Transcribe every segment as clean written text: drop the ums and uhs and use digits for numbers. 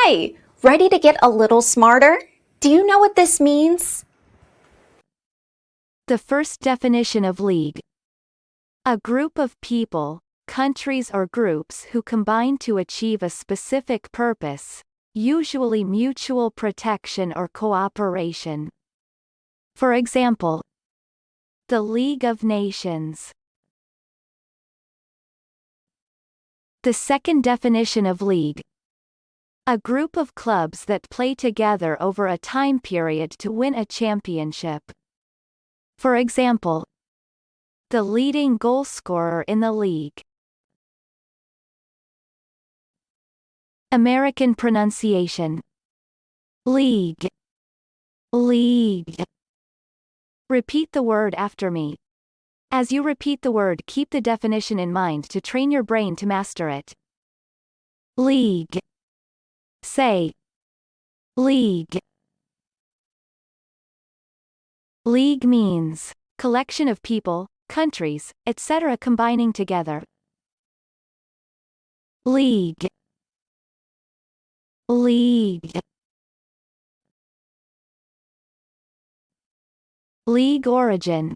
Hi, ready to get a little smarter? Do you know what this means? The first definition of league. A group of people, countries or groups who combine to achieve a specific purpose, usually mutual protection or cooperation. For example, the League of Nations. The second definition of league. A group of clubs that play together over a time period to win a championship. For example, the leading goal scorer in the league. American pronunciation. League. League. Repeat the word after me. As you repeat the word, keep the definition in mind to train your brain to master it. League. Say. League. League means collection of people, countries, etc. combining together. League. League. League origin.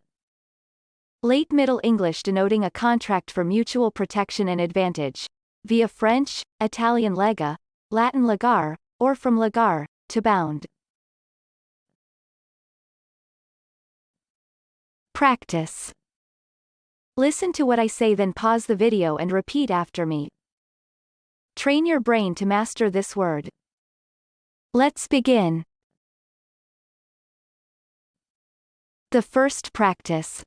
Late Middle English denoting a contract for mutual protection and advantage, via French, Italian lega, Latin legare, or from legare, to bound. Practice. Listen to what I say, then pause the video and repeat after me. Train your brain to master this word. Let's begin. The first practice.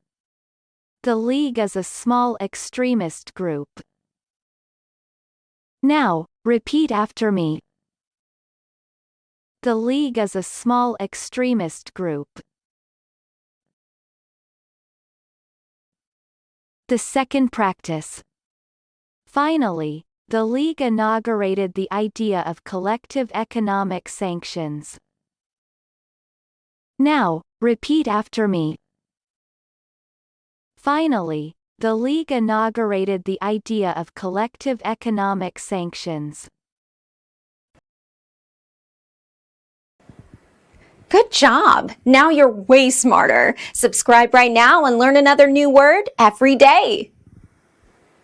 The League is a small extremist group. Now, repeat after me. The League is a small extremist group. The second practice. Finally, the League inaugurated the idea of collective economic sanctions. Now, repeat after me. Finally, the League inaugurated the idea of collective economic sanctions. Good job! Now you're way smarter. Subscribe right now and learn another new word every day.